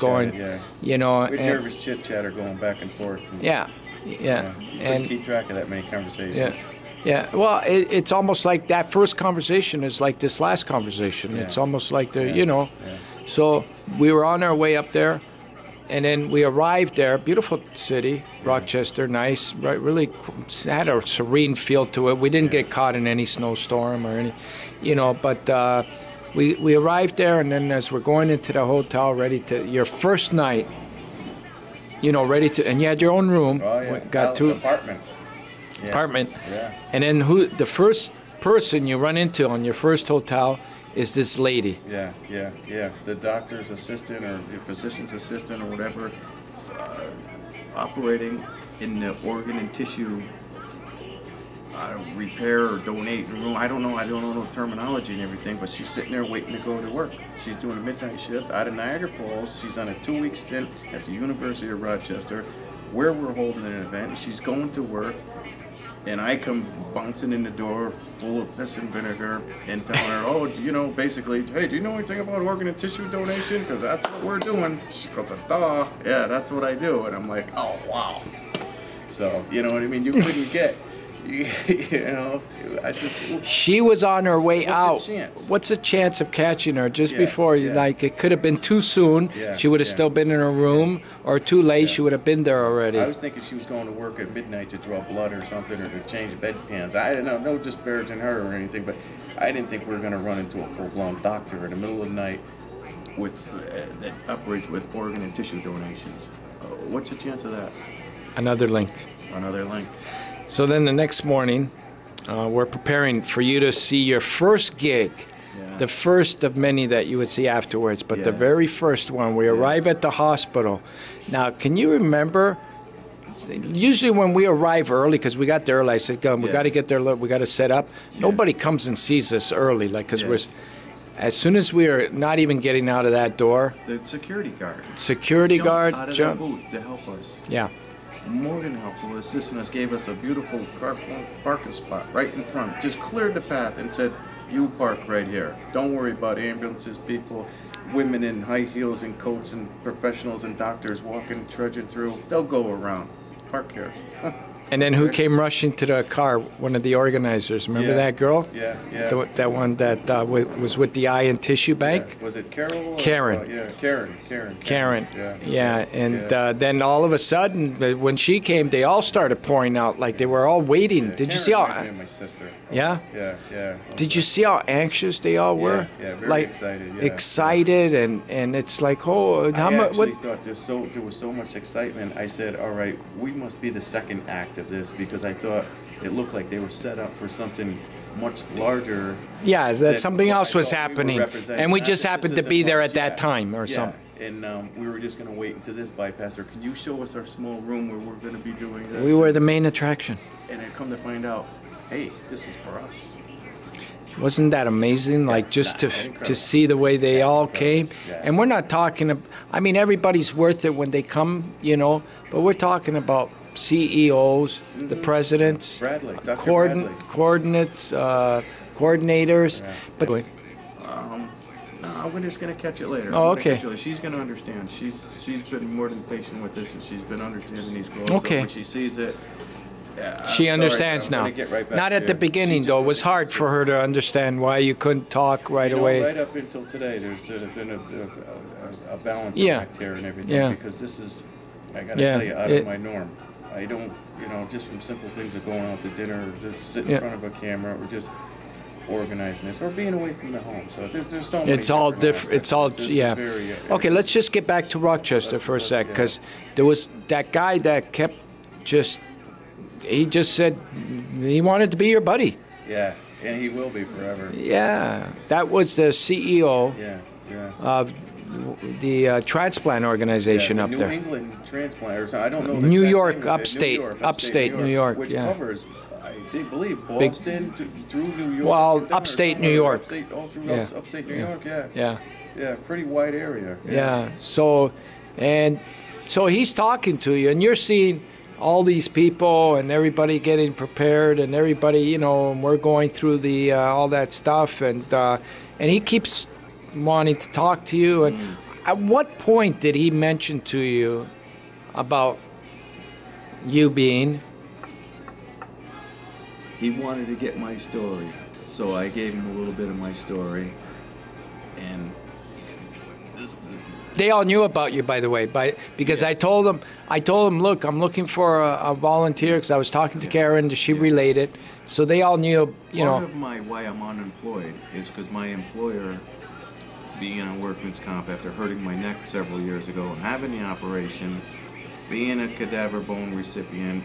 going, you know. Good nervous chit-chatter going back and forth. And, yeah. You And keep track of that many conversations. Yeah. Well, it's almost like that first conversation is like this last conversation. It's almost like you know. Yeah. So we were on our way up there. And then we arrived there, beautiful city, Rochester, nice, right? Really had a serene feel to it. We didn't get caught in any snowstorm or any, you know, but we arrived there, and then as we're going into the hotel, ready to, your first night, you know, ready to, and you had your own room. Oh, yeah. Got to apartment. Apartment. Yeah. And then the first person you run into on your first hotel is this lady. Yeah. The doctor's assistant or the physician's assistant or whatever, operating in the organ and tissue repair or donate room. I don't know the terminology and everything, but she's sitting there waiting to go to work. She's doing a midnight shift out of Niagara Falls. She's on a 2-week stint at the University of Rochester, where we're holding an event. She's going to work. And I come bouncing in the door full of piss and vinegar and telling her, oh, you know, basically, hey, do you know anything about organ and tissue donation? Because that's what we're doing. She goes, duh, yeah, that's what I do. And I'm like, oh, wow. So, you know what I mean? You couldn't get, you know, She was on her way out. What's the chance? What's the chance of catching her just before? Like, it could have been too soon. She would have still been in her room, or too late. She would have been there already. I was thinking she was going to work at midnight to draw blood or something, or to change bedpans. I didn't know, no disparaging her or anything, but I didn't think we were going to run into a full-blown doctor in the middle of the night with that operates with organ and tissue donations. What's the chance of that? Another link. So then the next morning, we're preparing for you to see your first gig, the first of many that you would see afterwards, but the very first one. We arrive at the hospital. Now, can you remember, usually when we arrive early, because we got there early, I said, we got to get there, we got to set up. Nobody comes and sees us early, like, because we're, as soon as we are not even getting out of that door. The security guard Jumped out of the booth to help us. Yeah. More than helpful, assisting us, gave us a beautiful parking spot right in front. Just cleared the path and said, you park right here. Don't worry about ambulances, people, women in high heels and coats and professionals and doctors walking, trudging through. They'll go around. Park here. And then who came rushing to the car? One of the organizers. Remember that girl? Yeah. That one that was with the eye and tissue bank? Was it Carol? Karen. Karen. Yeah. And then all of a sudden, when she came, they all started pouring out, like they were all waiting. Did you see how? My sister. Yeah. Yeah. Did you see how anxious they all were? Yeah, very like, excited. Yeah. Excited, and it's like, oh, how much? I thought there was so much excitement. I said, all right, we must be the second act of this, because I thought it looked like they were set up for something much larger. Yeah, that something else was happening, and we just happened to be there at that time or something. And we were just going to wait until this bypasser. Can you show us our small room where we're going to be doing this? We were the main attraction. And I come to find out, hey, this is for us. Wasn't that amazing? Like, just to see the way they all came. And we're not talking, I mean, everybody's worth it when they come, you know, but we're talking about CEOs, the presidents, coordinates, coordinators. Yeah. But no, we're just going to catch it later. Oh, okay. She's going to understand. She's been more than patient with this, and she's been understanding these goals. Okay. So when she sees it, she understands now. Not at the beginning, though. It was hard for her to understand why you couldn't talk right away. Right up until today, there's been a balance act here and everything, because this is, I got to tell you, out of my norm. I don't, just from simple things of going out to dinner, or just sitting in front of a camera, or just organizing this, or being away from the home. So there's so many. It's all different. It's all, very, okay, let's just get back to Rochester for a sec, because there was that guy that kept he just said he wanted to be your buddy. Yeah, and he will be forever. Yeah, that was the CEO of the transplant organization up there. New England transplanters. I don't know. New York, upstate New York, which covers, I believe, Boston through New York. Well, upstate New York. All through upstate New York. Yeah, pretty wide area. Yeah. So he's talking to you, and you're seeing all these people and everybody getting prepared, and everybody, and we're going through the all that stuff, and he keeps wanting to talk to you, and At what point did he mention to you about you being? He wanted to get my story, so I gave him a little bit of my story, and they all knew about you, by the way, because I told them, look, I'm looking for a volunteer, because I was talking to Karen, she related, so they all knew, Part of why I'm unemployed is because my employer, being on workman's comp after hurting my neck several years ago and having the operation, being a cadaver bone recipient,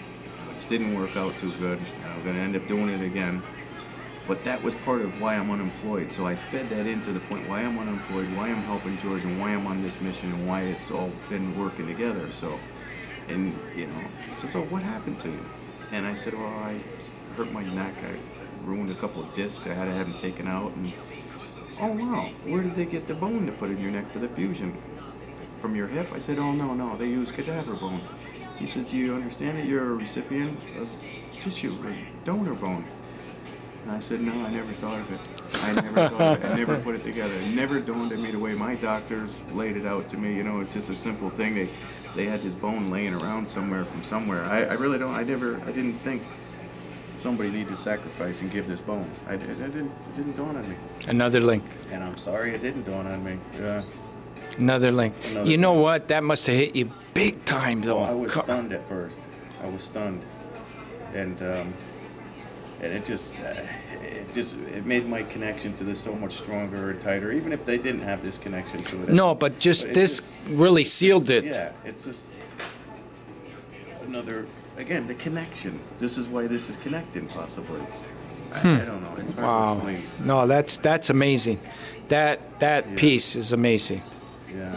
which didn't work out too good, I'm going to end up doing it again. But that was part of why I'm unemployed. So I fed that into the point why I'm unemployed, why I'm helping George, and why I'm on this mission, and why it's all been working together. So, and he said, so what happened to you? And I said, well, I hurt my neck. I ruined a couple of discs. I had to have them taken out. And oh, wow, where did they get the bone to put in your neck for the fusion? From your hip? I said, oh, no, they use cadaver bone. He said, do you understand that you're a recipient of tissue, a donor bone? And I said, no, I never thought of it. I never put it together. It never dawned on me the way my doctors laid it out to me. It's just a simple thing. They had this bone laying around somewhere from somewhere. I really don't, I didn't think somebody needed to sacrifice and give this bone. It didn't dawn on me. Another link. And I'm sorry it didn't dawn on me. Yeah. Another link. You know what? That must have hit you big time, though. I was stunned at first. I was stunned. And it made my connection to this so much stronger and tighter, even if they didn't have this connection to it. No, but this really sealed it. Yeah, it's just another, again, the connection. This is why this is connecting, possibly. I don't know. It's hard to explain. No, that's amazing. That piece is amazing. Yeah.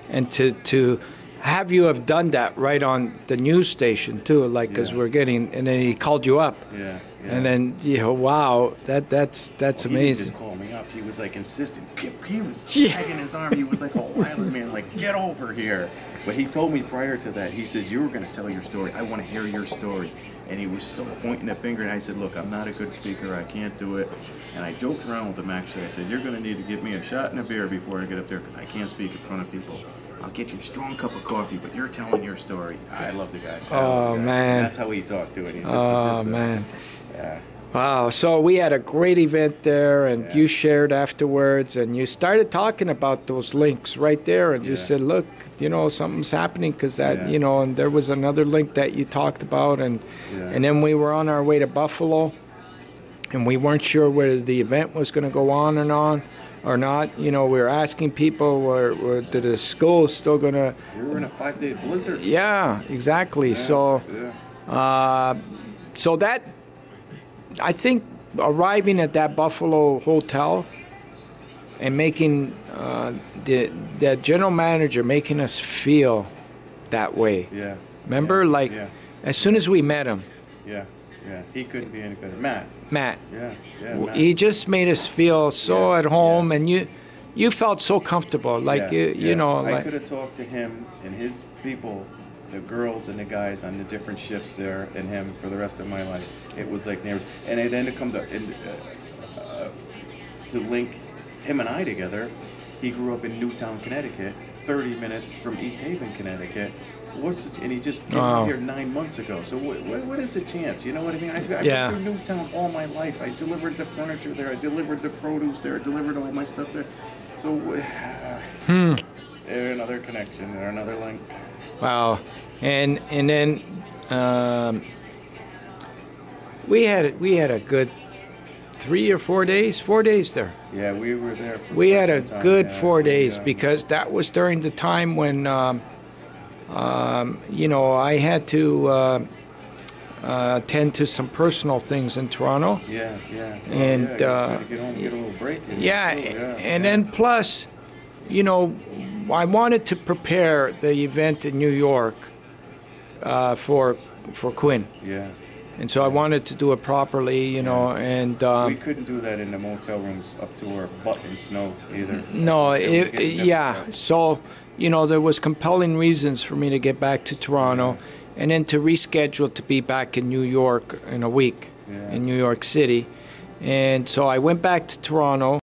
And to have you have done that right on the news station too, because we're getting, and then he called you up. Yeah. And then wow, that's amazing. He didn't just call me up. He was like insistent. He was dragging his arm. He was like a wild man, like, get over here. But he told me prior to that, he says, you were going to tell your story. I want to hear your story. And he was so pointing a finger, and I said, look, I'm not a good speaker. I can't do it. And I joked around with him, actually. I said, you're going to need to give me a shot and a beer before I get up there, because I can't speak in front of people. I'll get you a strong cup of coffee, but you're telling your story. I love the guy. Oh, man. And that's how he talked to it. Man. Yeah. Wow. So we had a great event there, and you shared afterwards, and you started talking about those links right there, and you said, look, something's happening, because that, and there was another link that you talked about, and then we were on our way to Buffalo, and we weren't sure whether the event was going to go on or not. We were asking people, were the school still going to... We were in a 5-day blizzard. Yeah, exactly. So that, I think, arriving at that Buffalo hotel and making the general manager making us feel that way. Yeah. Remember, as soon as we met him. Yeah. He couldn't be any better. Matt. Yeah. Matt. He just made us feel so at home, and you felt so comfortable. Like I could have talked to him and his people, the girls and the guys on the different shifts there, and him for the rest of my life. It was like neighbors, and it ended up to link him and I together. He grew up in Newtown, Connecticut, 30 minutes from East Haven, Connecticut. And he just came out here 9 months ago. So what is the chance? You know what I mean? I've been through Newtown all my life. I delivered the furniture there. I delivered the produce there. I delivered all my stuff there. So another connection or another link. Wow. And then we had a good 3 or 4 days. 4 days there. Yeah, we were there. We had a good 4 days because that was during the time when. I had to attend to some personal things in Toronto. Yeah. And get home, get a little break. And then plus, I wanted to prepare the event in New York for Quinn. Yeah. And so I wanted to do it properly, and... we couldn't do that in the motel rooms up to our butt in snow either. No, so, there was compelling reasons for me to get back to Toronto and then to reschedule to be back in New York in a week, in New York City. And so I went back to Toronto.